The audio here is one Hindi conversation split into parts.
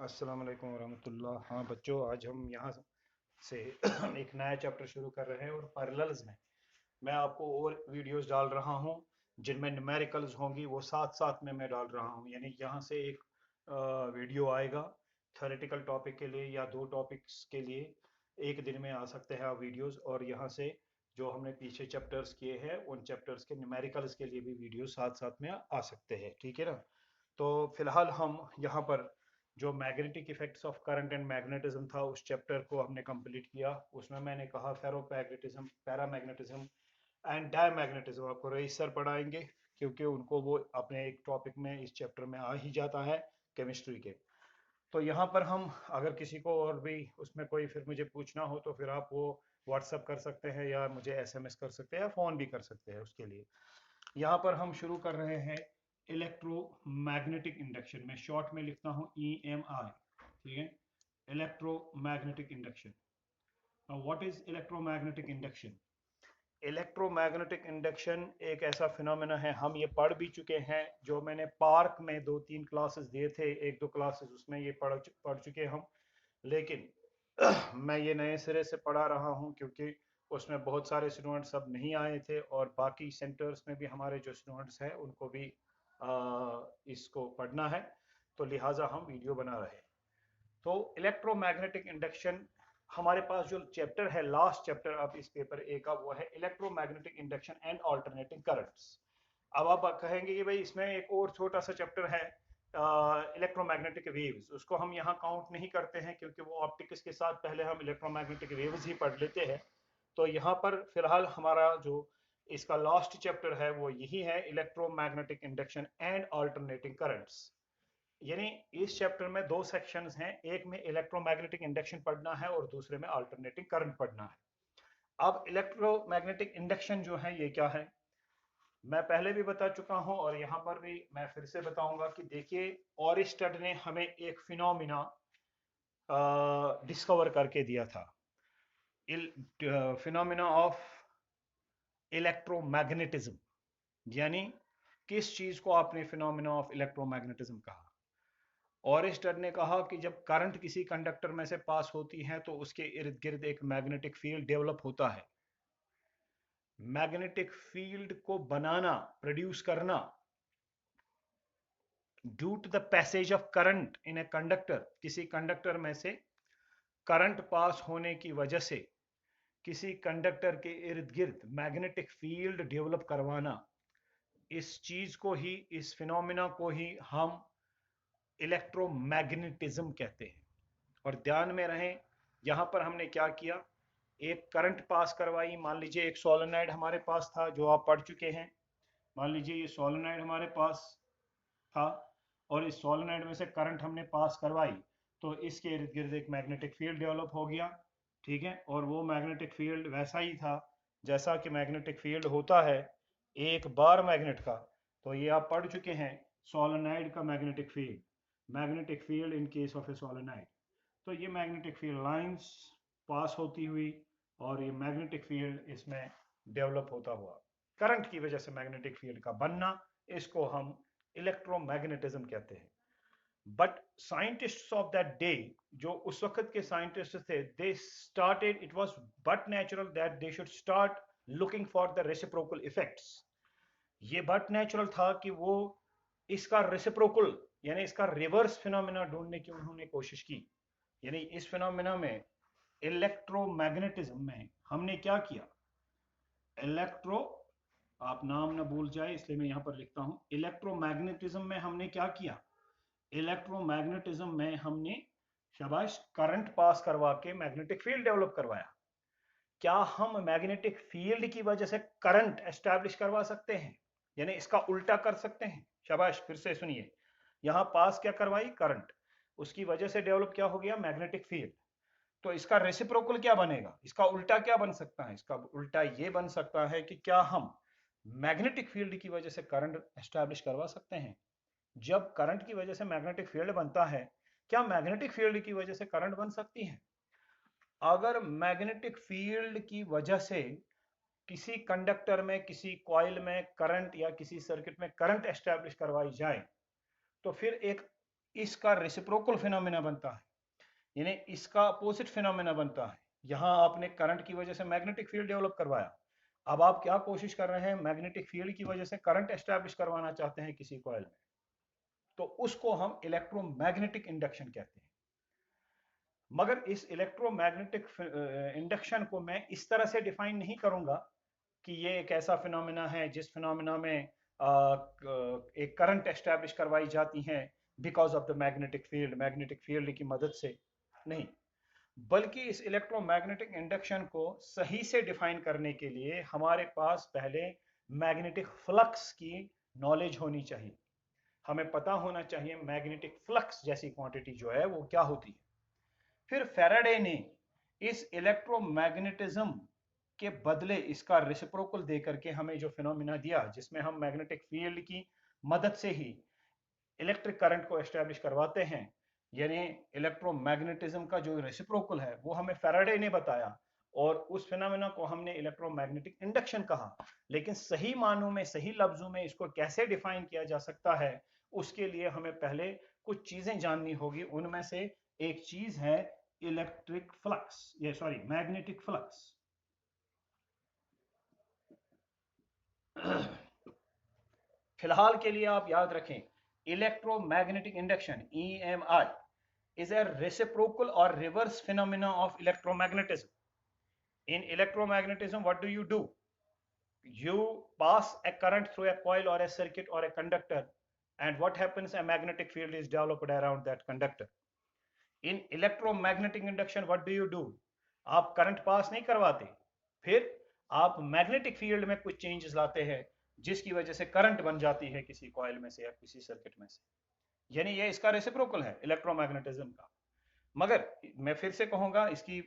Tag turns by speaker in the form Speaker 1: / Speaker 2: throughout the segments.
Speaker 1: अस्सलाम वालेकुम वरहमतुल्लाह। हाँ बच्चों, आज हम यहाँ से एक नया चैप्टर शुरू कर रहे हैं और पैरेलल्स में मैं आपको और वीडियोस डाल रहा हूँ जिनमें न्यूमेरिकल्स होंगी, वो साथ साथ में मैं डाल रहा हूँ। यानी यहाँ से एक वीडियो आएगा थ्योरेटिकल टॉपिक के लिए या दो टॉपिक्स के लिए, एक दिन में आ सकते हैं आप वीडियोस। और यहाँ से जो हमने पीछे चैप्टर्स किए हैं उन चैप्टर्स के न्यूमेरिकल्स के लिए भी वीडियो साथ साथ में आ सकते हैं, ठीक है ना। तो फिलहाल हम यहाँ पर जो magnetic effects of current and magnetism था उस चैप्टर को हमने कंप्लीट किया। उसमें मैंने कहा फेरोमैग्नेटिज्म, पैरामैग्नेटिज्म एंड डायमैग्नेटिज्म आपको रईस सर पढ़ाएंगे, क्योंकि उनको वो अपने एक टॉपिक में इस चैप्टर में आ ही जाता है केमिस्ट्री के। तो यहाँ पर हम अगर किसी को और भी उसमें कोई फिर मुझे पूछना हो तो फिर आप वो व्हाट्सअप कर सकते हैं या मुझे एसएमएस कर सकते हैं या फ़ोन भी कर सकते हैं उसके लिए। यहाँ पर हम शुरू कर रहे हैं इलेक्ट्रोमैग्नेटिक इंडक्शन। मैं शॉर्ट में लिखता हूँ EMI, ठीक है, electromagnetic induction. Now what is electromagnetic induction? Electromagnetic induction एक ऐसा फिनोमेना है, हम ये पढ़ भी चुके हैं। जो मैंने पार्क में दो तीन क्लासेस दिए थे, एक दो क्लासेस उसमें ये पढ़ चुके हम। लेकिन मैं ये नए सिरे से पढ़ा रहा हूँ क्योंकि उसमें बहुत सारे स्टूडेंट्स अब नहीं आए थे और बाकी सेंटर्स में भी हमारे जो स्टूडेंट्स हैं उनको भी इसको पढ़ना है, तो लिहाजा हम वीडियो बना रहे हैं। तो इलेक्ट्रोमैग्नेटिक इंडक्शन, हमारे पास जो चैप्टर है, लास्ट चैप्टर अब इस पेपर ए का, वो है electromagnetic induction and alternating currents. अब आप कहेंगे कि भाई इसमें एक और छोटा सा चैप्टर है इलेक्ट्रोमैग्नेटिक वेव्स, उसको हम यहाँ काउंट नहीं करते हैं क्योंकि वो ऑप्टिक्स के साथ पहले हम इलेक्ट्रोमैग्नेटिक वेव्स ही पढ़ लेते हैं। तो यहाँ पर फिलहाल हमारा जो इसका लास्ट चैप्टर है वो यही है, electromagnetic induction and alternating currents. यानी इस चैप्टर में दो सेक्शंस हैं, एक में इलेक्ट्रोमैग्नेटिक इंडक्शन पढ़ना है और दूसरे में अल्टरनेटिंग करंट पढ़ना है। अब इलेक्ट्रोमैग्नेटिक इंडक्शन जो है ये क्या है, मैं पहले भी बता चुका हूं और यहाँ पर भी मैं फिर से बताऊंगा कि देखिए, ऑरिस्टड ने हमें एक फिनोमिना डिस्कवर करके दिया था, फिनोमिना ऑफ इलेक्ट्रोमैग्नेटिज्म। यानी किस चीज को आपने फिनोमिना ऑफ इलेक्ट्रोमैग्नेटिज्म कहा? ऑरिस्टर ने कहा कि जब करंट किसी कंडक्टर में से पास होती है तो उसके इर्द गिर्द एक मैग्नेटिक फील्ड डेवलप होता है। मैग्नेटिक फील्ड को बनाना, प्रोड्यूस करना, due to the passage of current in a conductor, किसी कंडक्टर में से करंट पास होने की वजह से किसी कंडक्टर के इर्द गिर्द मैग्नेटिक फील्ड डेवलप करवाना, इस चीज को ही, इस फिनोमिना को ही हम इलेक्ट्रोमैग्नेटिज्म कहते हैं। और ध्यान में रहे, यहां पर हमने क्या किया, एक करंट पास करवाई। मान लीजिए एक सोलेनॉइड हमारे पास था जो आप पढ़ चुके हैं। मान लीजिए ये सोलेनॉइड हमारे पास था और इस सोलेनॉइड में से करंट हमने पास करवाई, तो इसके इर्द गिर्द एक मैग्नेटिक फील्ड डेवलप हो गया, ठीक है। और वो मैग्नेटिक फील्ड वैसा ही था जैसा कि मैग्नेटिक फील्ड होता है एक बार मैग्नेट का। तो ये आप पढ़ चुके हैं, सोलेनॉइड का magnetic field, magnetic field in case of A solenoid. तो ये मैग्नेटिक फील्ड लाइंस पास होती हुई और ये मैग्नेटिक फील्ड इसमें डेवलप होता हुआ, करंट की वजह से मैग्नेटिक फील्ड का बनना, इसको हम इलेक्ट्रोमैग्नेटिज्म कहते हैं। But scientists of that day, जो उस वक्त के साइंटिस्ट थे, they started, it was but natural that they should start looking for the reciprocal effects. ये बट नेचुरल था कि वो इसका रेसिप्रोकल यानी इसका रिवर्स फिनोमेना ढूंढने की उन्होंने कोशिश की। यानी इस फिनोमेना में, इलेक्ट्रोमैग्नेटिज्म में हमने क्या किया, इलेक्ट्रो, आप नाम ना भूल जाए इसलिए मैं यहां पर लिखता हूं, इलेक्ट्रोमैग्नेटिज्म में हमने क्या किया, इलेक्ट्रोमैग्नेटिज्म में हमने शाबाश करंट पास करवा के मैग्नेटिक फील्ड डेवलप करवाया। क्या हम मैग्नेटिक फील्ड की वजह से करंट एस्टैब्लिश करवा सकते हैं? यानी इसका उल्टा कर सकते हैं। शाबाश, फिर से सुनिए, यहां पास क्या करवाई, करंट, उसकी वजह से डेवलप क्या हो गया, मैग्नेटिक फील्ड। तो इसका रेसिप्रोकल क्या बनेगा, इसका उल्टा क्या बन सकता है, इसका उल्टा ये बन सकता है कि क्या हम मैग्नेटिक फील्ड की वजह से करंट एस्टैब्लिश करवा सकते हैं? जब करंट की वजह से मैग्नेटिक फील्ड बनता है, क्या मैग्नेटिक फील्ड की वजह से करंट बन सकती है? अगर मैग्नेटिक फील्ड की वजह से किसी कंडक्टर में, किसी कॉइल में करंट या किसी सर्किट में करंट एस्टैब्लिश करवाई जाए, तो फिर एक इसका रेसिप्रोकल फिनोमेना बनता है, यानी इसका अपोजिट फिनोमेना बनता है। यहां आपने करंट की वजह से मैग्नेटिक फील्ड डेवलप करवाया, अब आप क्या कोशिश कर रहे हैं, मैग्नेटिक फील्ड की वजह से करंट एस्टैब्लिश करवाना चाहते हैं किसी कॉइल में, तो उसको हम इलेक्ट्रोमैग्नेटिक इंडक्शन कहते हैं। मगर इस इलेक्ट्रोमैग्नेटिक इंडक्शन को मैं इस तरह से डिफाइन नहीं करूंगा कि ये एक ऐसा फिनोमेना है जिस फिनोमेना में एक करंट एस्टैब्लिश करवाई जाती है because of the magnetic field की मदद से नहीं, बल्कि इस इलेक्ट्रोमैग्नेटिक इंडक्शन को सही से डिफाइन करने के लिए हमारे पास पहले मैग्नेटिक फ्लक्स की नॉलेज होनी चाहिए। हमें पता होना चाहिए मैग्नेटिक फ्लक्स जैसी क्वांटिटी जो है वो क्या होती है। फिर फैराडे ने इस इलेक्ट्रोमैग्नेटिज्म के बदले इसका रेसिप्रोकल दे करके हमें जो फिनोमिना दिया, जिसमें हम मैग्नेटिक फील्ड की मदद से ही इलेक्ट्रिक करंट को एस्टेब्लिश करवाते हैं, यानी इलेक्ट्रोमैग्नेटिज्म का जो रेसिप्रोकल है वो हमें फैराडे ने बताया, और उस फिनोमेना को हमने इलेक्ट्रोमैग्नेटिक इंडक्शन कहा। लेकिन सही मानों में, सही लफ्जों में इसको कैसे डिफाइन किया जा सकता है, उसके लिए हमें पहले कुछ चीजें जाननी होगी। उनमें से एक चीज है इलेक्ट्रिक फ्लक्स, ये सॉरी मैग्नेटिक फ्लक्स। फिलहाल के लिए आप याद रखें, electromagnetic induction EMI is a reciprocal or reverse phenomena of electromagnetism. In electromagnetism, what do? You pass a current through a coil or a circuit or a conductor, and what happens? A magnetic field is developed around that conductor. In electromagnetic induction, what do? आप करंट पास नहीं करवाते, फिर आप मैग्नेटिक फील्ड में कुछ चेंजेस लाते हैं जिसकी वजह से करंट बन जाती है किसी कॉइल में से या किसी सर्किट में से, यानी ये इसका रेसिप्रोकल है इलेक्ट्रोमैग्नेटिज्म का। मगर मैं फिर से कहूंगा, इसकी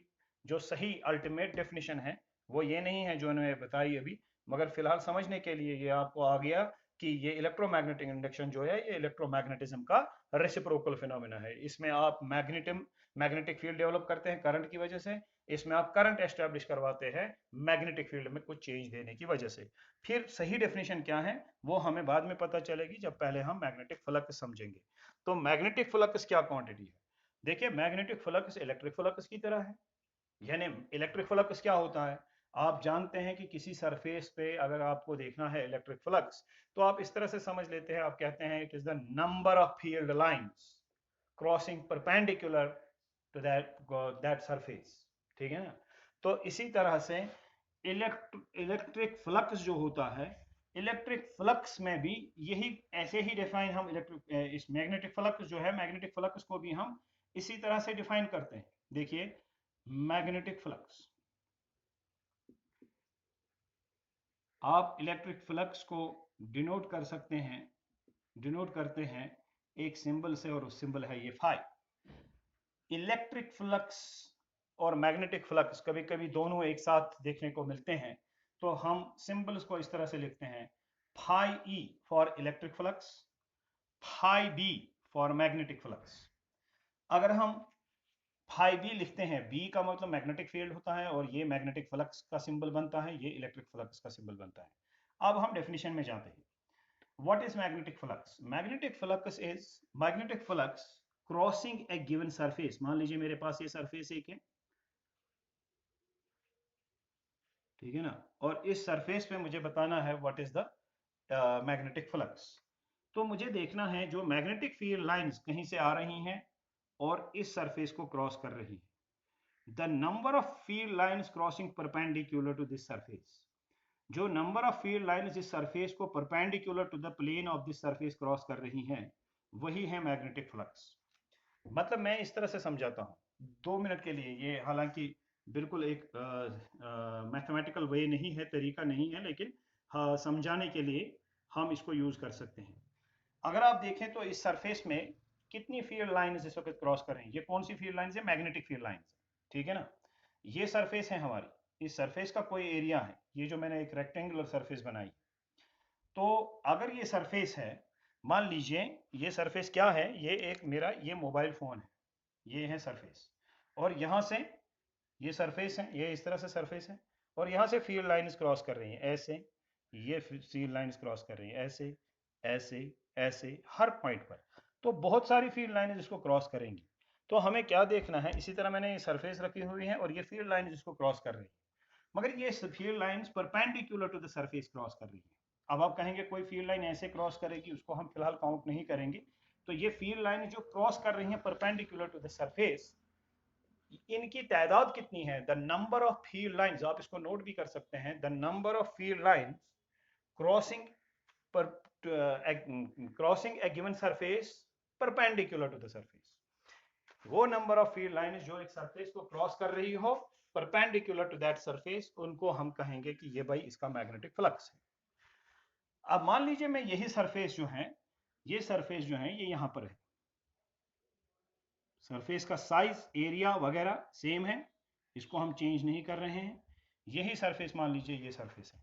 Speaker 1: जो सही अल्टीमेट डेफिनेशन है वो ये नहीं है जो उन्होंने बताई अभी, मगर फिलहाल समझने के लिए ये आपको आ गया कि ये इलेक्ट्रोमैग्नेटिक इंडक्शन जो है ये इलेक्ट्रोमैग्नेटिज्म का रेसिप्रोकल फिनोमेना है। इसमें आप मैग्नेटिक फील्ड डेवलप करते हैं करंट की वजह से, इसमें आप करंट एस्टेब्लिश करवाते हैं मैग्नेटिक फील्ड में कुछ चेंज देने की वजह से। फिर सही डेफिनेशन क्या है वो हमें बाद में पता चलेगी, जब पहले हम मैग्नेटिक फ्लक्स समझेंगे। तो मैग्नेटिक फ्लक्स क्या क्वांटिटी है? देखिए, मैग्नेटिक फ्लक्स इलेक्ट्रिक फ्लक्स की तरह है। यानी इलेक्ट्रिक फ्लक्स क्या होता है, आप जानते हैं कि किसी सरफेस पे अगर आपको देखना है इलेक्ट्रिक फ्लक्स, तो आप इस तरह से समझ लेते हैं, आप कहते हैं it is the number of field lines crossing perpendicular to that surface, ठीक है ना। तो इसी तरह से इलेक्ट्रिक फ्लक्स जो होता है, इलेक्ट्रिक फ्लक्स में भी यही ऐसे ही डिफाइन हम इलेक्ट्रिक इस मैग्नेटिक फ्लक्स जो है, मैग्नेटिक फ्लक्स को भी हम इसी तरह से डिफाइन करते हैं। देखिए, मैग्नेटिक फ्लक्स, आप इलेक्ट्रिक फ्लक्स को डिनोट कर सकते हैं, डिनोट करते हैं एक सिंबल से, और उस सिंबल है ये फाई। इलेक्ट्रिक फ्लक्स और मैग्नेटिक फ्लक्स कभी कभी दोनों एक साथ देखने को मिलते हैं, तो हम सिंबल्स को इस तरह से लिखते हैं, phi E for electric flux, phi B for magnetic flux. अगर हम फाई बी लिखते हैं, बी का मतलब मैग्नेटिक फील्ड होता है, और ये मैग्नेटिक फ्लक्स का सिंबल बनता है, ये इलेक्ट्रिक फ्लक्स का सिंबल बनता है। अब हम डेफिनेशन में जाते हैं। What is magnetic flux? Magnetic flux is magnetic flux crossing a given surface. मान लीजिए मेरे पास ये सरफेस एक है, ठीक है ना, और इस सरफेस पे मुझे बताना है what is the magnetic flux. तो मुझे देखना है जो मैग्नेटिक फील्ड लाइंस कहीं से आ रही हैं और इस सरफेस को क्रॉस कर रही हैं, the number of field lines crossing perpendicular to this surface. जो नंबर ऑफ फील्ड लाइंस इस सरफेस को perpendicular to the plane of this surface cross कर रही हैं, वही है मैग्नेटिक फ्लक्स। मतलब मैं इस तरह से समझाता हूँ 2 मिनट के लिए, ये हालांकि बिल्कुल एक मैथमेटिकल वे नहीं है, तरीका नहीं है, लेकिन हाँ, समझाने के लिए हम इसको यूज कर सकते हैं। अगर आप देखें तो इस सरफेस में कितनी फील्ड लाइंस इस वक्त क्रॉस कर रही हैं? ये कौन सी फील्ड लाइंस है? मैग्नेटिक फील्ड लाइंस, ठीक है ना। ये सरफेस है हमारी, इस सरफेस का कोई एरिया है, ये जो मैंने एक रेक्टेंगुलर सरफेस बनाई। तो अगर ये सरफेस है, मान लीजिए ये सरफेस क्या है, ये एक मेरा ये मोबाइल फोन है, ये है सरफेस, और यहाँ से ये सरफेस है, ये इस तरह से सरफेस है, और यहाँ से फील्ड लाइंस क्रॉस कर रही हैं ऐसे, ये फील्ड लाइंस क्रॉस कर रही हैं ऐसे ऐसे ऐसे हर पॉइंट पर। तो बहुत सारी फील्ड लाइनें जिसको क्रॉस करेंगी। तो हमें क्या देखना है, इसी तरह मैंने ये सरफेस रखी हुई है और ये फील्ड लाइन जिसको क्रॉस कर रही है, मगर ये field lines perpendicular to the surface cross कर रही है। अब आप कहेंगे कोई फील्ड लाइन ऐसे क्रॉस करेगी, उसको हम फिलहाल काउंट नहीं करेंगे। तो ये फील्ड लाइन जो क्रॉस कर रही है परपेंडिकुलर टू द सरफेस, इनकी तादाद कितनी है, the number of field lines, आप इसको नोट भी कर सकते हैं, the number of field lines crossing पर crossing a given surface perpendicular to the surface. वो नंबर ऑफ फील्ड लाइंस जो एक सरफेस को क्रॉस कर रही हो परपेंडिकुलर टू दैट सरफेस, उनको हम कहेंगे कि ये भाई इसका मैग्नेटिक फ्लक्स है। अब मान लीजिए मैं यही सरफेस जो है, ये सरफेस जो है ये यहां पर है, सरफेस का साइज एरिया वगैरह सेम है, इसको हम चेंज नहीं कर रहे हैं। यही सरफेस मान लीजिए ये सरफेस है,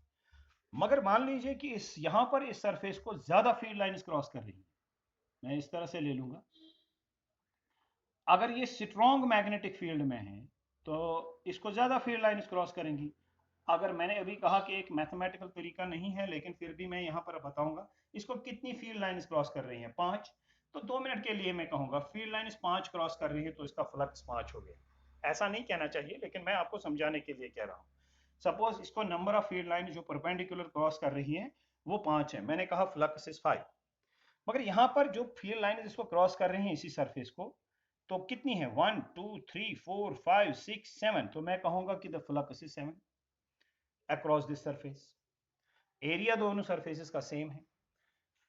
Speaker 1: मगर मान लीजिए कि इस यहां पर इस सरफेस को ज्यादा फील्ड लाइंस क्रॉस कर रही है। मैं इस तरह से ले लूंगा, अगर ये स्ट्रॉन्ग मैग्नेटिक फील्ड में है तो इसको ज्यादा फील्ड लाइंस क्रॉस करेंगी। अगर मैंने अभी कहा कि एक मैथमेटिकल तरीका नहीं है, लेकिन फिर भी मैं यहाँ पर बताऊंगा इसको कितनी फील्ड लाइंस क्रॉस कर रही हैं, 5। तो 2 मिनट के लिए मैं कहूंगा फील्ड लाइंस 5 क्रॉस कर रही है तो इसका फ्लक्स 5 हो गया। ऐसा नहीं कहना चाहिए, लेकिन मैं आपको समझाने के लिए कह रहा हूँ। सपोज इसको नंबर ऑफ फील्ड लाइन जो परपेंडिकुलर क्रॉस कर रही है वो 5 है, मैंने कहा फ्लक्स इज 5। मगर यहाँ पर जो फील्ड लाइन जिसको क्रॉस कर रही है इसी सरफेस को, तो कितनी है, 1 2 3 4 5 6 7, तो मैं कहूंगा कि the flux is 7 across this surface. Area दोनों सरफेसेस का सेम है,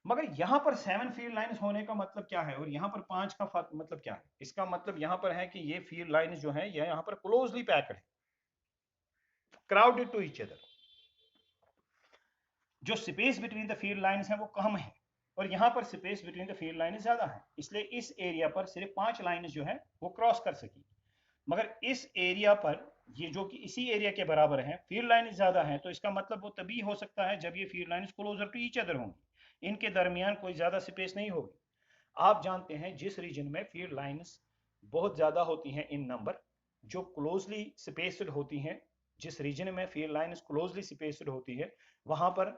Speaker 1: मगर यहां पर 7 फील्ड लाइंस होने का मतलब क्या है और यहां पर 5 का मतलब क्या है। इसका मतलब यहां पर है कि ये फील्ड लाइंस जो है ये यहां पर क्लोजली पैक्ड है, क्राउडेड टू ईच अदर। जो space between the field lines है वो कम है और यहां पर space between the field lines ज्यादा है, इसलिए इस एरिया पर सिर्फ 5 लाइंस जो है वो क्रॉस कर सकी। मगर इस एरिया पर ये जो कि इसी एरिया के बराबर है, फील्ड लाइन ज्यादा है, तो इसका मतलब वो तभी हो सकता है जब ये field line closer to each other होंगी, इनके दरमियान कोई ज्यादा स्पेस नहीं होगी। आप जानते हैं जिस रीजन में फील्ड लाइंस बहुत ज्यादा होती हैं इन नंबर, जो क्लोजली स्पेस्ड होती हैं, जिस रीजन में फील्ड लाइंस क्लोजली स्पेस्ड होती है वहां पर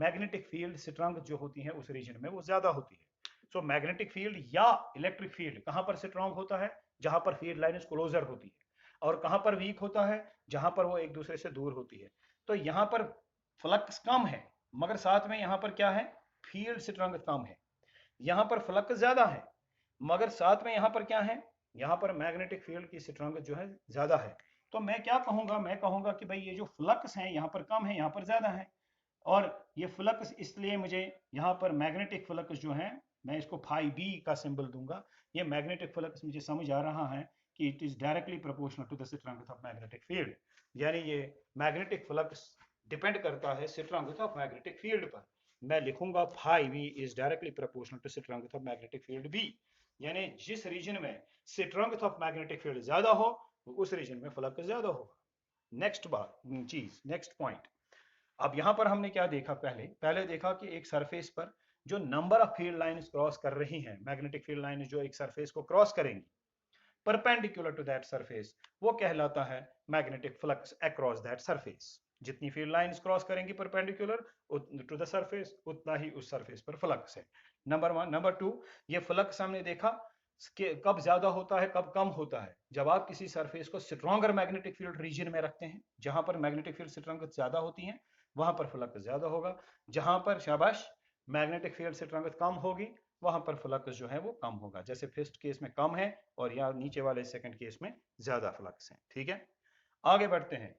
Speaker 1: मैग्नेटिक फील्ड स्ट्रेंथ जो होती है उस रीजन में वो ज्यादा होती है। सो मैग्नेटिक फील्ड या इलेक्ट्रिक फील्ड कहां पर स्ट्रांग होता है, जहां पर फील्ड लाइंस क्लोजर होती है, और कहां पर वीक होता है, जहां पर वो एक दूसरे से दूर होती है। तो यहां पर फ्लक्स कम है, मगर साथ में यहां पर क्या है, फील्ड स्ट्रेंथ कम है। यहां पर फ्लक्स ज्यादा है, मगर साथ में यहां पर क्या है, यहां पर मैग्नेटिक फील्ड की स्ट्रेंथ जो है ज्यादा है। तो मैं क्या कहूंगा, मैं कहूंगा कि भाई ये जो फ्लक्स है यहां पर कम है, यहां पर ज्यादा है। और ये फ्लक्स इसलिए मुझे यहाँ पर मैग्नेटिक फ्लक्स जो है, मैं इसको फाई बी का सिंबल दूंगा। ये मैग्नेटिक फ्लक्स मुझे समझ आ रहा है कि it is directly proportional to the strength of magnetic field, यानी ये मैग्नेटिक फ्लक्स डिपेंड करता है स्ट्रेंथ ऑफ मैग्नेटिक फील्ड पर। मैं लिखूंगा phi B is directly proportional to strength of magnetic field B, यानी जिस रीजन में स्ट्रेंथ ऑफ मैग्नेटिक फील्ड ज्यादा हो उस रीजन में फ्लक्स ज्यादा होगा। नेक्स्ट बात चीज, नेक्स्ट पॉइंट। अब यहां पर हमने क्या देखा, पहले पहले देखा कि एक सरफेस पर जो number of field lines cross कर रही हैं, मैग्नेटिक फील्ड लाइंस जो एक सरफेस को क्रॉस करेंगी परपेंडिकुलर टू दैट सरफेस, वो कहलाता है magnetic flux across that surface. जितनी फील्ड लाइंस क्रॉस करेंगी परपेंडिकुलर टू द सरफेस, उतना ही उस सरफेस पर फ्लक्स है। नंबर 1। नंबर 2, ये फ्लक्स हमने देखा कि कब ज्यादा होता है कब कम होता है, जब आप किसी सरफेस को स्ट्रॉन्गर मैग्नेटिक फील्ड रीजन में रखते हैं, जहां पर मैग्नेटिक फील्ड स्ट्रेंथ ज्यादा होती है वहां पर फ्लक्स ज्यादा होगा, जहां पर शाबाश मैग्नेटिक फील्ड स्ट्रेंथ कम होगी वहां पर फ्लक्स जो है वो कम होगा। जैसे फर्स्ट केस में कम है और या नीचे वाले सेकंड केस में ज्यादा फ्लक्स है। ठीक है, आगे बढ़ते हैं।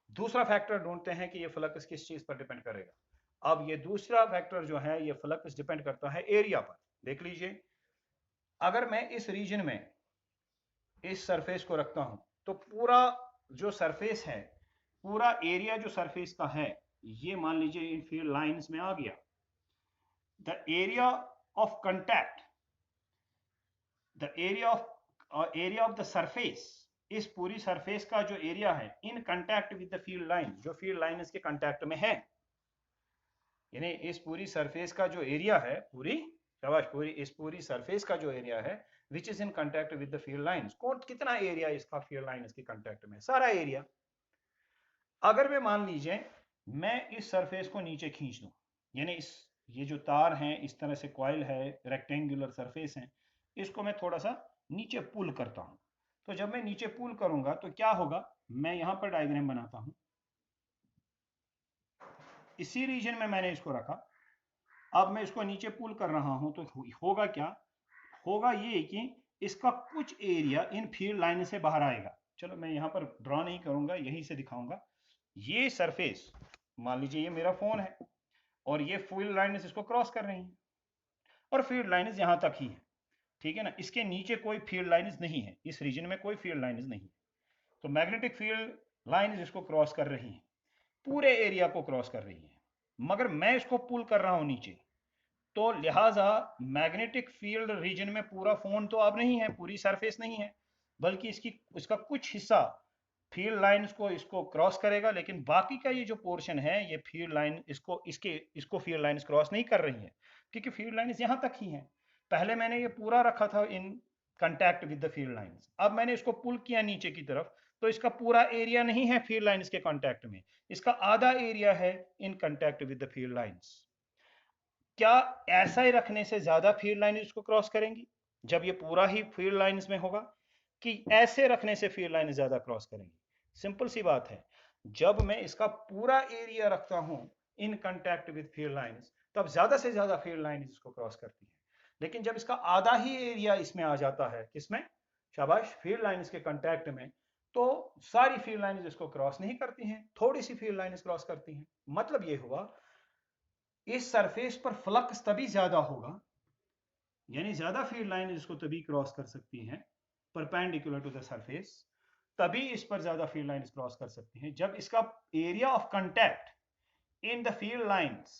Speaker 1: दूसरा फैक्टर ढूंढते हैं कि ये फ्लक्स किस चीज पर डिपेंड करेगा। अब ये दूसरा फैक्टर जो है ये फ्लक्स डिपेंड करता है एरिया पर। देख लीजिए, अगर मैं इस रीजन में इस सरफेस को रखता हूं तो पूरा जो सरफेस है, पूरा एरिया जो सरफेस का है, ये मान लीजिए इन फील्ड लाइंस में आ गया। The area of contact, the area of the surface, इस पूरी सरफेस का जो एरिया है in contact with the field line, जो फील्ड लाइन इसके कंटैक्ट में है, यानी इस पूरी सरफेस का जो एरिया है, पूरी शाबाश पूरी इस पूरी सरफेस का जो एरिया है which is in contact with the field lines, कौन कितना एरिया इसका फील्ड लाइन इसके कंटैक्ट में, सारा एरिया। अगर मैं मान लीजिए मैं इस सरफेस को नीचे खींच दूं, यानी इस ये जो तार हैं इस तरह से कॉइल है, रेक्टेंगुलर सरफेस है, इसको मैं थोड़ा सा नीचे पुल करता हूँ। तो जब मैं नीचे पुल करूंगा तो क्या होगा, मैं यहाँ पर डायग्राम बनाता हूँ, इसी रीजन में मैंने इसको रखा। अब मैं इसको नीचे पुल कर रहा हूँ तो होगा क्या, होगा ये कि इसका कुछ एरिया इन फील्ड लाइन से बाहर आएगा। चलो मैं यहाँ पर ड्रॉ नहीं करूंगा, यहीं से दिखाऊंगा। ये सरफेस, मान लीजिए ये मेरा फोन है और ये फील्ड लाइन इसको क्रॉस कर रही है और फील्ड लाइन यहाँ तक ही है, ठीक है ना। इसके नीचे कोई फील्ड लाइन्स नहीं है, इस रीजन में कोई फील्ड लाइन्स नहीं है। तो मैग्नेटिक फील्ड लाइन्स इसको क्रॉस कर रही है, पूरे एरिया को क्रॉस कर रही है, मगर मैं इसको पुल कर रहा हूं नीचे। तो लिहाजा मैग्नेटिक फील्ड रीजन में पूरा फोन तो अब नहीं है, पूरी सरफेस नहीं है, बल्कि इसका कुछ हिस्सा फील्ड लाइन्स को इसको क्रॉस करेगा, लेकिन बाकी का ये जो पोर्शन है ये फील्ड लाइन इसको फील्ड लाइन्स क्रॉस नहीं कर रही है, क्योंकि फील्ड लाइन्स यहाँ तक ही हैं। पहले मैंने ये पूरा रखा था in contact with the field lines, अब मैंने इसको पुल किया नीचे की तरफ, तो इसका पूरा एरिया नहीं है फील्ड लाइन्स के कांटेक्ट में, इसका आधा एरिया है इन contact with the field lines. क्या ऐसा ही रखने से ज्यादा फील्ड लाइन इसको क्रॉस करेंगी जब ये पूरा ही फील्ड लाइन्स में होगा, कि ऐसे रखने से फील्ड लाइन ज्यादा क्रॉस करेंगी? सिंपल सी बात है, जब मैं इसका पूरा एरिया रखता हूं इन कांटेक्ट विद फील्ड लाइन्स तब ज्यादा से ज्यादा फील्ड लाइन इसको क्रॉस करती है। लेकिन जब इसका आधा ही एरिया इसमें आ जाता है, किसमें, शाबाश, फील्ड लाइन्स के कांटेक्ट में, तो सारी फील्ड लाइन्स इसको क्रॉस नहीं करती हैं, थोड़ी सी फील्ड लाइन्स क्रॉस करती हैं। मतलब ये हुआ इस सरफेस पर फ्लक्स तभी ज्यादा होगा, यानी ज्यादा फील्ड लाइन इसको तभी क्रॉस कर सकती हैं परपेंडिकुलर टू द सरफेस, तभी इस पर ज्यादा फील्ड लाइन्स क्रॉस कर सकती हैं जब इसका area of contact in the field lines,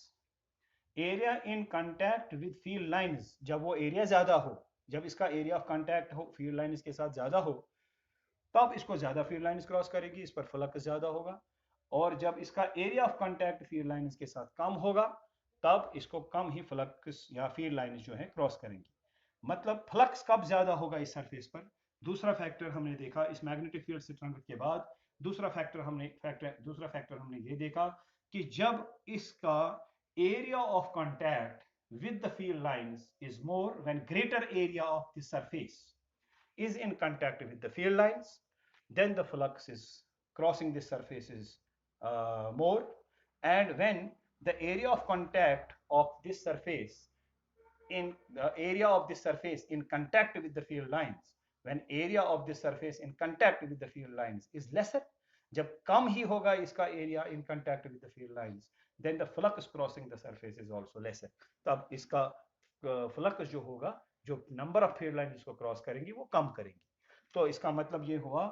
Speaker 1: area in contact with field lines, जब वो एरिया ज्यादा हो, जब इसका एरिया ऑफ कांटेक्ट हो फील्ड लाइन्स के साथ ज्यादा हो, तब इसको ज्यादा फील्ड लाइन्स क्रॉस करेगी, इस पर फ्लक्स ज्यादा होगा। और जब इसका area of contact field lines के साथ कम होगा, तब इसको कम ही फ्लक्स या फील्ड लाइन्स जो है क्रॉस करेंगी। मतलब फ्लक्स कब ज्यादा होगा इस सरफेस पर, दूसरा फैक्टर हमने देखा इस मैग्नेटिक फील्ड सिद्धांत के बाद। दूसरा फैक्टर हमने ये देखा कि जब इसका area of contact with the field lines is more when greater area of the surface is in contact with the field lines, then the flux is crossing the surface is more, and when the area of contact of this surface in the area of this surface in contact with the field lines, when area of this surface in contact with the field lines is lesser, जब कम ही होगा इसका area in contact with the field lines, then the flux crossing the surface is also lesser. तब इसका फ्लक्स जो होगा, जो नंबर ऑफ फील्ड लाइन इसको क्रॉस करेंगी वो कम करेंगी। तो इसका मतलब ये हुआ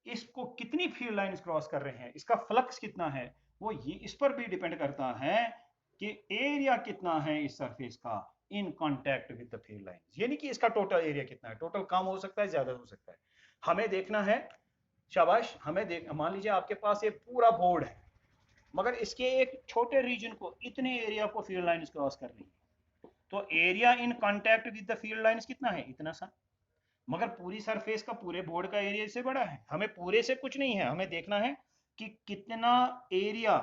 Speaker 1: इसको कितनी फील्ड लाइंस क्रॉस कर रहे हैं, इसका फ्लक्स कितना है, वो ये इस पर भी डिपेंड करता है कि एरिया कितना है इस सरफेस का इन contact with the field lines, यानी कि इसका टोटल एरिया कितना है। टोटल कम हो सकता है, ज्यादा हो सकता है, हमें देखना है। शाबाश, मान लीजिए आपके पास ये पूरा बोर्ड है, मगर इसके एक छोटे रीजन को, इतने एरिया को फील्ड लाइंस क्रॉस कर रही है, तो area in contact with the field lines कितना है, इतना सा। मगर पूरी सरफेस का, पूरे बोर्ड का एरिया इससे बड़ा है, हमें पूरे से कुछ नहीं है, हमें देखना है कि कितना एरिया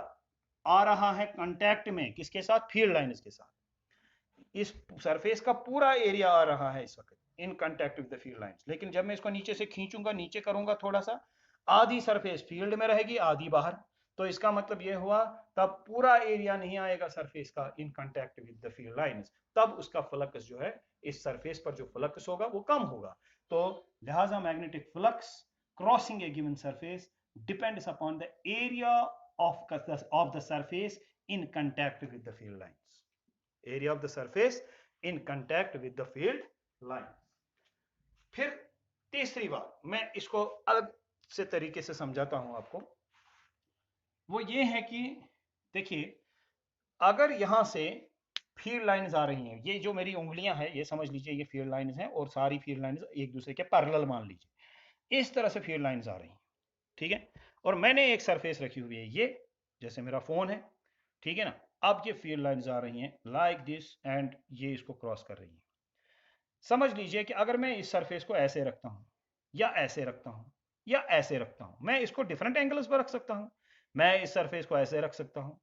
Speaker 1: आ रहा है कांटेक्ट में, किसके साथ, फील्ड लाइंस के साथ। इस सरफेस का पूरा एरिया आ रहा है इस वक्त इन contact with the field lines, लेकिन जब मैं इसको नीचे से खींचूंगा, नीचे करूंगा थोड़ा सा, आधी सरफेस फील्ड में रहेगी, आधी बाहर। तो इसका मतलब यह हुआ तब पूरा एरिया नहीं आएगा सरफेस का इन contact with the field lines, तब उसका फ्लक्स जो है, इस सरफेस पर जो फ्लक्स होगा वो कम होगा। तो लिहाजा magnetic flux crossing a given surface depends upon the area of the surface in contact with the field lines, area of the surface in contact with the field lines. फिर तीसरी बात, मैं इसको अलग से तरीके से समझाता हूं आपको, वो ये है कि देखिए, अगर यहां से फील्ड लाइंस आ रही हैं, ये जो मेरी उंगलियां हैं, ये समझ लीजिए ये फील्ड लाइंस हैं, और सारी फील्ड लाइंस एक दूसरे के पैरेलल मान लीजिए, इस तरह से फील्ड लाइंस आ रही हैं, ठीक है। और मैंने एक सरफेस रखी हुई है, ये जैसे मेरा फोन है, ठीक है ना। अब ये फील्ड लाइंस आ रही हैं लाइक दिस, एंड ये इसको क्रॉस कर रही है। समझ लीजिए कि अगर मैं इस सरफेस को ऐसे रखता हूं, या ऐसे रखता हूं, या ऐसे रखता हूं, मैं इसको डिफरेंट एंगल्स पर रख सकता हूं। मैं इस सरफेस को ऐसे रख सकता हूं,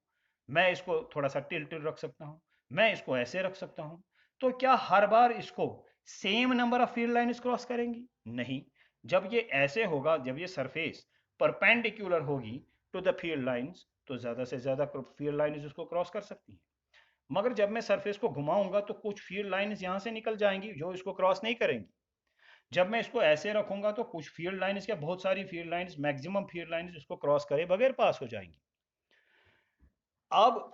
Speaker 1: मैं इसको थोड़ा सा टिल्टेड रख सकता हूं, मैं इसको ऐसे रख सकता हूं। तो क्या हर बार इसको same number of field lines cross करेंगी? नहीं। जब ये ऐसे होगा, जब ये सरफेस परपेंडिकुलर होगी टू द फील्ड लाइंस, तो ज्यादा से ज्यादा फील्ड लाइंस इसको क्रॉस कर सकती हैं। मगर जब मैं सरफेस को घुमाऊंगा तो कुछ फील्ड लाइंस यहां से निकल जाएंगी जो इसको क्रॉस नहीं करेंगी। जब मैं इसको ऐसे रखूंगा तो कुछ फील्ड लाइंस या बहुत सारी field lines, maximum field lines इसको क्रॉस करे बगैर पास हो जाएंगी। अब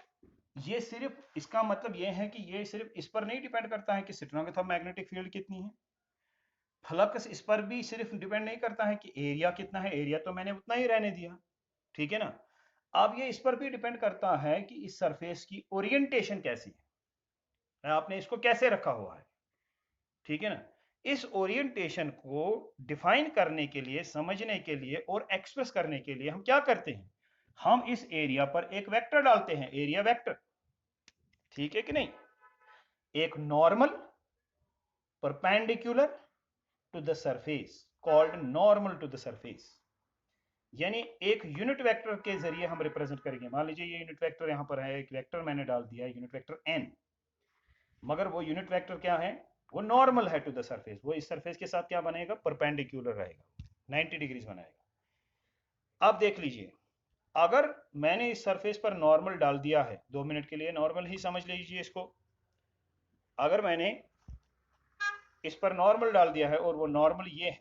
Speaker 1: ये सिर्फ इसका मतलब ये है कि ये सिर्फ इस पर नहीं डिपेंड करता है कि स्ट्रेंथ ऑफ मैग्नेटिक फील्ड कितनी है। फ्लक्स इस पर भी सिर्फ डिपेंड नहीं करता है कि एरिया कितना है, एरिया तो मैंने उतना ही रहने दिया, ठीक है ना। अब ये इस पर भी डिपेंड करता है कि इस सरफेस की ओरिएंटेशन कैसी है, आपने इसको कैसे रखा हुआ है, ठीक है ना। इस ओरिएंटेशन को डिफाइन करने के लिए, समझने के लिए और एक्सप्रेस करने के लिए हम क्या करते हैं, हम इस एरिया पर एक वेक्टर डालते हैं, एरिया वेक्टर, ठीक है कि नहीं। एक normal perpendicular to the surface called normal to the surface, यानी एक यूनिट वेक्टर के जरिए हम रिप्रेजेंट करेंगे। मान लीजिए ये यूनिट वेक्टर यहां पर है, एक वेक्टर मैंने डाल दिया है यूनिट वेक्टर n, मगर वो यूनिट वेक्टर क्या है, वो नॉर्मल है टू द सरफेस, वो इस सरफेस के साथ क्या बनेगा, परपेंडिकुलर रहेगा, 90 डिग्रीज बनाएगा। अब देख लीजिए, अगर मैंने इस सरफेस पर नॉर्मल डाल दिया है, 2 मिनट के लिए नॉर्मल ही समझ लीजिए इसको, अगर मैंने इस पर नॉर्मल डाल दिया है और वो नॉर्मल ये है,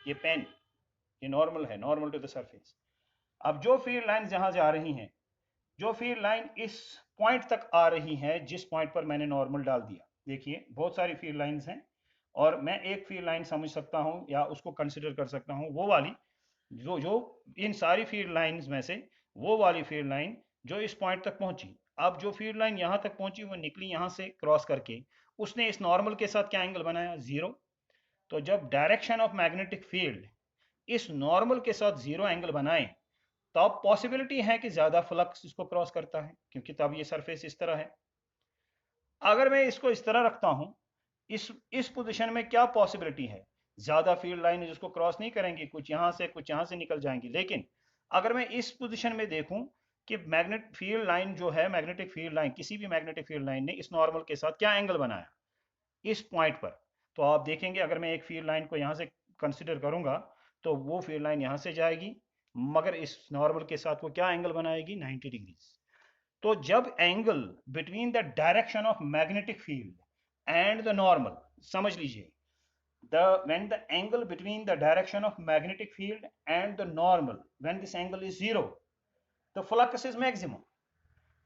Speaker 1: ये पेन, ये नॉर्मल है, नॉर्मल टू द सरफेस। अब जो फील्ड लाइन जहां जा रही हैं, जो फील्ड लाइन इस पॉइंट तक आ रही है जिस पॉइंट पर मैंने नॉर्मल डाल दिया, देखिए बहुत सारी फील्ड लाइंस हैं और मैं एक फील्ड लाइन समझ सकता हूं या उसको कंसिडर कर सकता हूं, वो वाली जो जो इन सारी फील्ड लाइंस में से वो वाली फील्ड लाइन जो इस पॉइंट तक पहुंची। अब जो फील्ड लाइन यहां तक पहुंची वो निकली यहां से क्रॉस करके, उसने इस नॉर्मल के साथ क्या एंगल बनाया, जीरो। तो जब डायरेक्शन ऑफ मैग्नेटिक फील्ड इस नॉर्मल के साथ जीरो एंगल बनाए, तब पॉसिबिलिटी है कि ज्यादा फ्लक्स इसको क्रॉस करता है, क्योंकि तब ये सरफेस इस तरह है। अगर मैं इसको इस तरह रखता हूं, इस पोजीशन में क्या पॉसिबिलिटी है, ज्यादा फील्ड लाइन इसको क्रॉस नहीं करेंगी, कुछ यहां से कुछ यहां से निकल जाएंगी। लेकिन अगर मैं इस पोजीशन में देखूं कि मैग्नेट फील्ड लाइन जो है, मैग्नेटिक फील्ड लाइन, किसी भी मैग्नेटिक फील्ड लाइन ने इस नॉर्मल के साथ क्या एंगल बनाया इस पॉइंट पर, तो आप देखेंगे अगर मैं एक फील्ड लाइन को यहां से कंसिडर करूंगा तो वो फील्ड लाइन यहां से जाएगी, मगर इस नॉर्मल के साथ वो क्या एंगल बनाएगी, 90 डिग्रीज। तो जब angle between the direction of magnetic field and the normal, समझ लीजिए, the when the angle between the direction of magnetic field and the normal, when this angle is 0, the flux is maximum.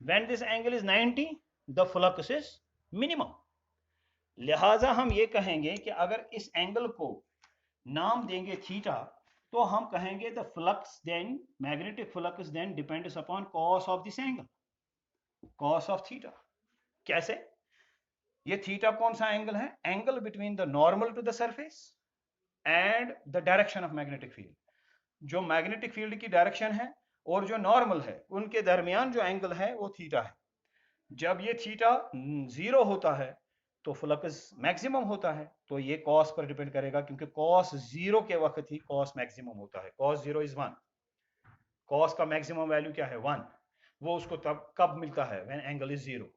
Speaker 1: When this angle is 90, the flux is minimum. लिहाजा हम ये कहेंगे कि अगर इस एंगल को नाम देंगे थीटा, तो हम कहेंगे the flux then, magnetic flux then depends upon cos of this angle, cos of theta. कैसे, ये थीटा कौन सा एंगल है, angle between the normal to the surface and the direction of magnetic field, जो मैग्नेटिक फील्ड की डायरेक्शन है और जो नॉर्मल है उनके दरमियान जो एंगल है वो थीटा है। जब ये थीटा जीरो होता है तो फ्लक्स मैक्सिमम होता है, तो ये कॉस पर डिपेंड करेगा, क्योंकि कॉस जीरो के वक्त ही कॉस मैक्सिमम होता है, कॉस जीरो इज 1, कॉस का मैक्सिमम वैल्यू क्या है, 1। वो उसको तब कब मिलता है, व्हेन एंगल इज जीरो।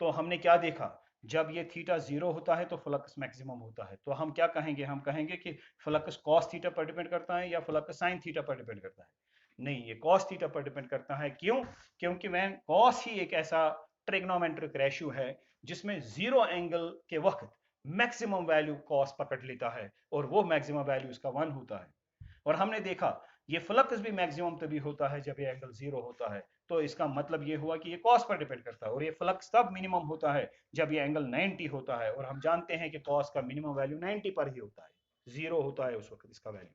Speaker 1: तो हमने क्या देखा, जब ये थीटा जीरो होता है तो फ्लक्स मैक्सिमम होता है। तो हम क्या कहेंगे, हम कहेंगे कि फ्लक्स कॉस थीटा पर डिपेंड करता है या फ्लक्स साइन थीटा पर डिपेंड करता है। नहीं, ये कॉस थीटा पर डिपेंड करता है। क्यों, क्योंकि वैन कॉस ही एक ऐसा ट्रिग्नोमेट्रिक रेशियो है जिसमें जीरो एंगल के वक्त मैक्सिमम वैल्यू कॉस पकड़ लेता है और वो मैक्सिमम वैल्यू इसका 1 होता है। और हमने देखा ये फ्लक्स भी मैक्सिमम तभी होता है जब ये एंगल जीरो होता है। तो इसका मतलब ये हुआ कि ये कॉस पर डिपेंड करता है, और ये फ्लक्स तब मिनिमम होता है जब ये एंगल 90 होता है, और हम जानते हैं कि कॉस का मिनिमम वैल्यू 90 पर ही होता है, जीरो होता है उस वक्त इसका वैल्यू।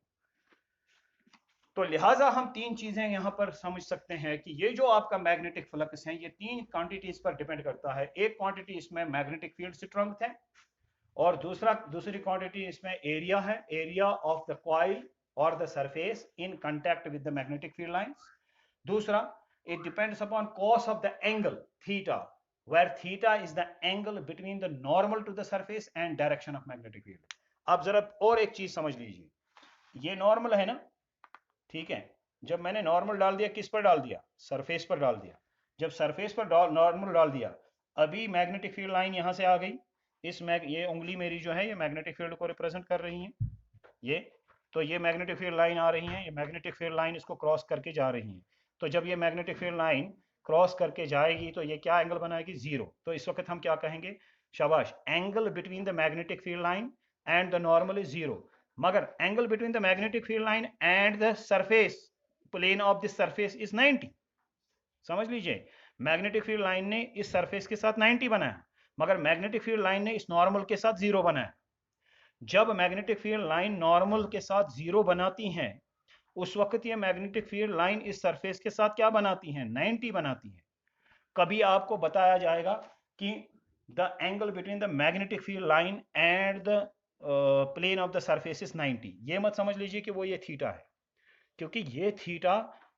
Speaker 1: तो लिहाजा हम तीन चीजें यहां पर समझ सकते हैं कि ये जो आपका मैग्नेटिक फ्लक्स है ये तीन क्वांटिटीज पर डिपेंड करता है। एक क्वांटिटी इसमें मैग्नेटिक फील्ड स्ट्रेंथ है, और दूसरी क्वांटिटी इसमें एरिया है, एरिया ऑफ द कॉइल और the surface in contact with the magnetic field lines. दूसरा, it depends upon cos of the angle theta, where theta is the angle between the normal to the surface and direction of magnetic field। अब जरा और एक चीज समझ लीजिए, ये नॉर्मल है ना, ठीक है। जब मैंने नॉर्मल डाल दिया, किस पर डाल दिया, सरफेस पर डाल दिया। जब सरफेस पर नॉर्मल डाल दिया, अभी मैग्नेटिक फील्ड लाइन यहाँ से आ गई, ये उंगली मेरी जो है ये मैग्नेटिक फील्ड को रिप्रेजेंट कर रही है, ये तो ये मैग्नेटिक फील्ड लाइन आ रही है, ये मैग्नेटिक फील्ड लाइन इसको क्रॉस करके जा रही है। तो जब ये मैग्नेटिक फील्ड लाइन क्रॉस करके जाएगी तो ये क्या एंगल बनाएगी, जीरो। तो इस वक्त हम क्या कहेंगे, शाबाश, angle between the magnetic field line and the normal is zero. मगर angle between the magnetic field line and the surface plane of this surface is 90। समझ लीजिए, मैग्नेटिक फील्ड लाइन ने इस सरफेस के साथ 90 बनाया, मगर मैग्नेटिक फील्ड लाइन ने इस नॉर्मल के साथ जीरो बनाया। जब मैग्नेटिक फील्ड लाइन नॉर्मल के साथ जीरो बनाती हैं, उस वक्त ये मैग्नेटिक फील्ड लाइन इस सरफेस के साथ क्या बनाती हैं, 90 बनाती हैं। कभी आपको बताया जाएगा कि the angle between the magnetic field line and the plane of the surface is 90, ये मत समझ लीजिए कि वो ये थीटा है, क्योंकि ये थीटा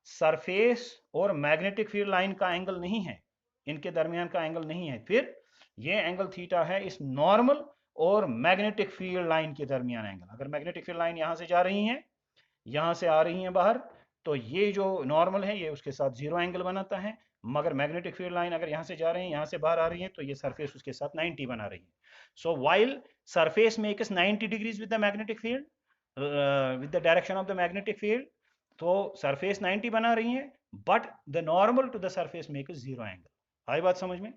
Speaker 1: सरफेस और मैग्नेटिक फील्ड लाइन का एंगल नहीं है, इनके दरमियान का एंगल नहीं है। फिर ये एंगल थीटा है इस नॉर्मल और मैग्नेटिक फील्ड लाइन के दरमियान एंगल। अगर मैग्नेटिक फील्ड लाइन यहां से जा रही है, यहां से आ रही है बाहर, तो ये जो नॉर्मल है ये उसके साथ जीरो एंगल बनाता है। मगर मैग्नेटिक फील्ड लाइन अगर यहां से जा रही है, यहां से बाहर आ रही है, तो ये सरफेस उसके साथ 90 बना रही है। So while surface makes 90 degrees with the magnetic field, with the direction of the magnetic field, तो सरफेस 90 बना रही है, but the normal to the surface makes zero angle. आई बात समझ में।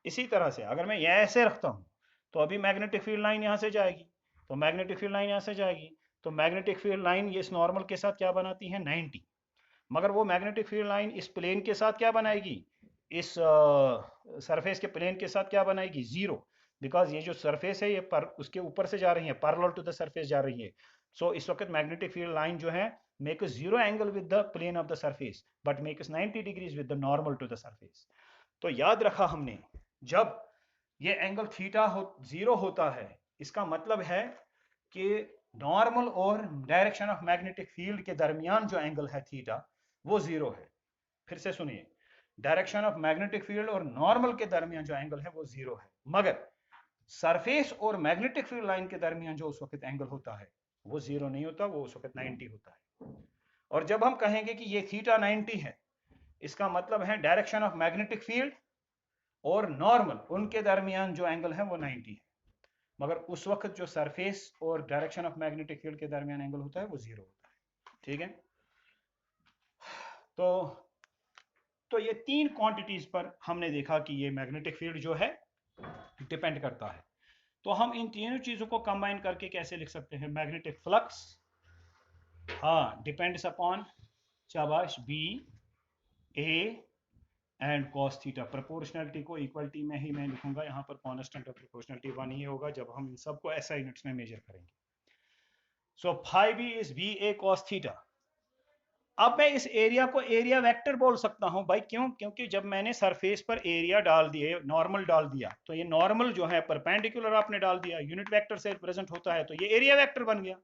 Speaker 1: इसी तरह से अगर मैं ये ऐसे रखता हूं, तो अभी मैग्नेटिक फील्ड लाइन यहां से जाएगी, तो मैग्नेटिक फील्ड लाइन यहां से जाएगी, तो मैग्नेटिक फील्ड लाइन ये इस नॉर्मल के साथ क्या बनाती है, 90। मगर वो मैग्नेटिक फील्ड लाइन इस प्लेन के साथ क्या बनाएगी, इस सरफेस के प्लेन के साथ क्या बनाएगी, जीरो। बिकॉज ये जो सरफेस है ये पर उसके ऊपर से जा रही है, पैरेलल टू द सरफेस जा रही है। सो इस वक्त मैग्नेटिक फील्ड लाइन जो है make zero angle with the plane of the surface, but make 90 degrees with the normal to the surface. तो याद रखा हमने, जब ये एंगल थीटा जीरो होता है, इसका मतलब है कि नॉर्मल और डायरेक्शन ऑफ मैग्नेटिक फील्ड के दरमियान जो एंगल है थीटा, वो जीरो है। फिर से सुनिए, डायरेक्शन ऑफ मैग्नेटिक फील्ड और नॉर्मल के दरमियान जो एंगल है वो जीरो है, मगर सरफेस और मैग्नेटिक फील्ड लाइन के दरमियान जो उस वक्त एंगल होता है वो जीरो नहीं होता, वो उस वक्त 90 होता है। और जब हम कहेंगे कि ये थीटा 90 है, इसका मतलब है डायरेक्शन ऑफ मैग्नेटिक फील्ड और नॉर्मल उनके दरमियान जो एंगल है वो 90 है, मगर उस वक्त जो सरफेस और डायरेक्शन ऑफ मैग्नेटिक फील्ड के दरमियान एंगल होता है वो जीरो होता है। ठीक है, तो ये तीन क्वांटिटीज पर हमने देखा कि ये मैग्नेटिक फील्ड जो है डिपेंड करता है। तो हम इन तीनों चीजों को कंबाइन करके कैसे लिख सकते हैं, मैग्नेटिक फ्लक्स, हाँ, डिपेंड्स अपॉन, शाबाश, B A and cos theta. Proportionality को इक्वलिटी में ही मैं लिखूंगा, यहाँ पर कांस्टेंट ऑफ प्रोपोर्शनलिटी 1 ही होगा जब हम इन सबको ऐसा यूनिट्स में मेजर करेंगे। So phi B is B A cos theta. अब मैं इस एरिया को एरिया वेक्टर बोल सकता हूं भाई, क्यों, क्योंकि जब मैंने सरफेस पर एरिया डाल दिए, नॉर्मल डाल दिया, तो ये नॉर्मल जो है परपेंडिकुलर आपने डाल दिया, यूनिट वेक्टर से रिप्रेजेंट होता है, तो ये एरिया वेक्टर बन गया।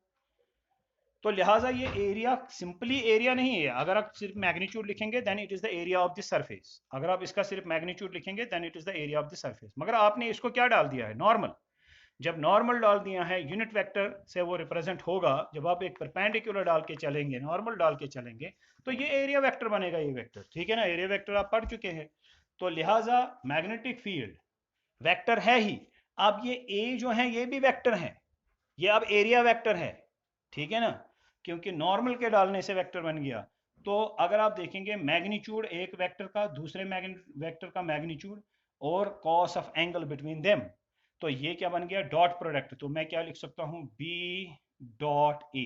Speaker 1: तो लिहाजा ये एरिया सिंपली एरिया नहीं है। अगर आप सिर्फ मैग्नीट्यूड लिखेंगे then it is the area of the surface, अगर आप इसका सिर्फ मैग्नीट्यूड लिखेंगे then it is the area of the surface, मगर आपने इसको क्या डाल दिया है, नॉर्मल। जब नॉर्मल डाल दिया है, यूनिट वेक्टर से वो रिप्रेजेंट होगा। जब आप एक परपेंडिकुलर डाल के चलेंगे, नॉर्मल डाल के चलेंगे, तो ये एरिया वेक्टर बनेगा, ये वेक्टर, ठीक है ना, एरिया वेक्टर आप पढ़ चुके हैं। तो लिहाजा मैग्नेटिक फील्ड वेक्टर है ही। अब ये ए जो है ये भी वेक्टर है, ये अब एरिया वेक्टर है, ठीक है ना, क्योंकि नॉर्मल के डालने से वेक्टर बन गया। तो अगर आप देखेंगे मैग्नीट्यूड एक वेक्टर का दूसरे वेक्टर का मैग्नीट्यूड और cos of angle between them, तो ये क्या बन गया, डॉट प्रोडक्ट। तो मैं क्या लिख सकता हूं, B dot A.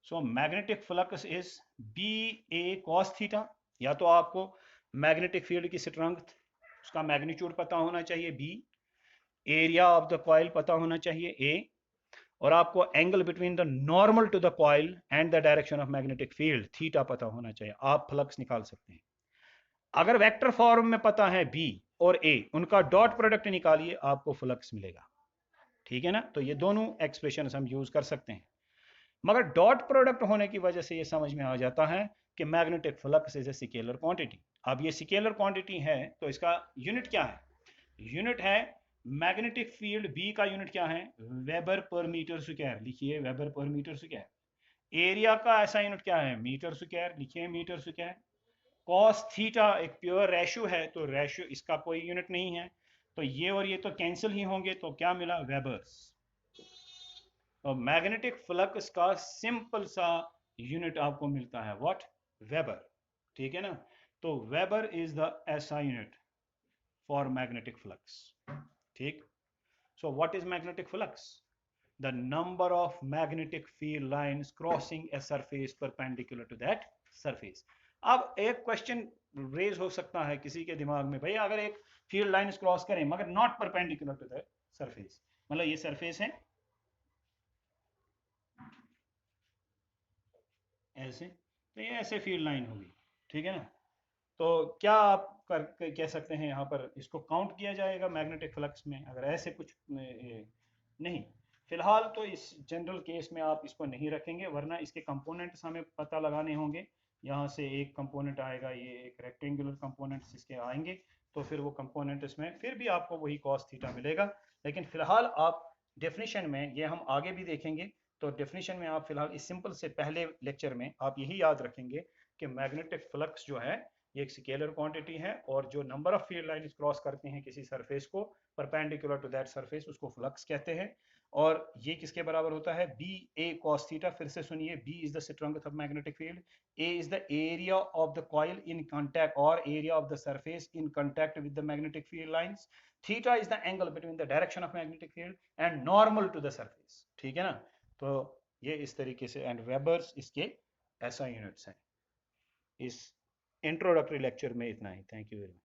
Speaker 1: So magnetic flux is B A cos theta. या तो आपको मैग्नेटिक फील्ड की स्ट्रेंथ, उसका मैग्नीट्यूड पता होना चाहिए B, area of the coil पता होना चाहिए ए, और आपको angle between the normal to the coil and the direction of magnetic field theta पता होना चाहिए, आप फ्लक्स निकाल सकते हैं। अगर वेक्टर फॉर्म में पता है बी और ए, उनका डॉट प्रोडक्ट निकालिए, आपको फ्लक्स मिलेगा, ठीक है ना। तो ये दोनों एक्सप्रेशन हम यूज कर सकते हैं, मगर डॉट प्रोडक्ट होने की वजह से ये समझ में आ जाता है कि magnetic flux is a scalar quantity. अब ये स्केलर क्वांटिटी है तो इसका यूनिट क्या है, यूनिट है मैग्नेटिक फील्ड बी का यूनिट क्या है, वेबर पर मीटर स्क्वायर, लिखिए weber per metre square. Area का ऐसा यूनिट क्या है, मीटर स्क्वायर, लिखिए मीटर स्क्वायर। कॉस थीटा एक प्योर रेशियो है, तो रेशियो इसका कोई यूनिट नहीं है, तो ये और ये तो कैंसिल ही होंगे, तो क्या मिला, वेबर्स। तो मैग्नेटिक फ्लक्स का सिंपल सा यूनिट आपको मिलता है, व्हाट, वेबर। ठीक है ना, तो weber is the SI unit for magnetic flux. ठीक, so what is magnetic flux? The number of magnetic field lines crossing a surface perpendicular to that surface. अब एक क्वेश्चन रेज हो सकता है किसी के दिमाग में, भाई अगर एक फील्ड लाइन क्रॉस करें मगर not perpendicular to the surface, मतलब ये सरफेस है ऐसे, तो ये ऐसे फील्ड लाइन होगी, ठीक है ना, तो क्या आप कह सकते हैं यहाँ पर इसको काउंट किया जाएगा मैग्नेटिक फ्लक्स में, अगर ऐसे कुछ नहीं, फिलहाल तो इस जनरल केस में आप इसको नहीं रखेंगे, वरना इसके कंपोनेंट्स हमें पता लगाने होंगे। यहाँ से एक कंपोनेंट आएगा, ये एक रेक्टेंगुलर कंपोनेंट्स इसके आएंगे, तो फिर वो कंपोनेंट इसमें फिर भी आपको वही कॉस थीटा मिलेगा। लेकिन फिलहाल आप डेफिनेशन में, ये हम आगे भी देखेंगे, तो डेफिनेशन में आप फिलहाल इस सिंपल से पहले लेक्चर में आप यही याद रखेंगे कि मैग्नेटिक फ्लक्स जो है ये एक स्केलर क्वांटिटी है, और जो number of field lines cross करते हैं किसी सरफेस को परपेंडिकुलर टू दैट सरफेस, उसको फ्लक्स कहते हैं। और ये किसके बराबर होता है, बी ए कॉस थीटा। फिर से सुनिए, B is the strength of magnetic field, A is the area of the coil in contact और area of the surface in contact with the magnetic field lines, theta is the angle between the direction of magnetic field and normal to the surface. ठीक है ना, तो ये इस तरीके से, एंड वेबर्स इसके ऐसा यूनिट्स हैं। इस इंट्रोडक्टरी लेक्चर में इतना ही, थैंक यू वेरी मच।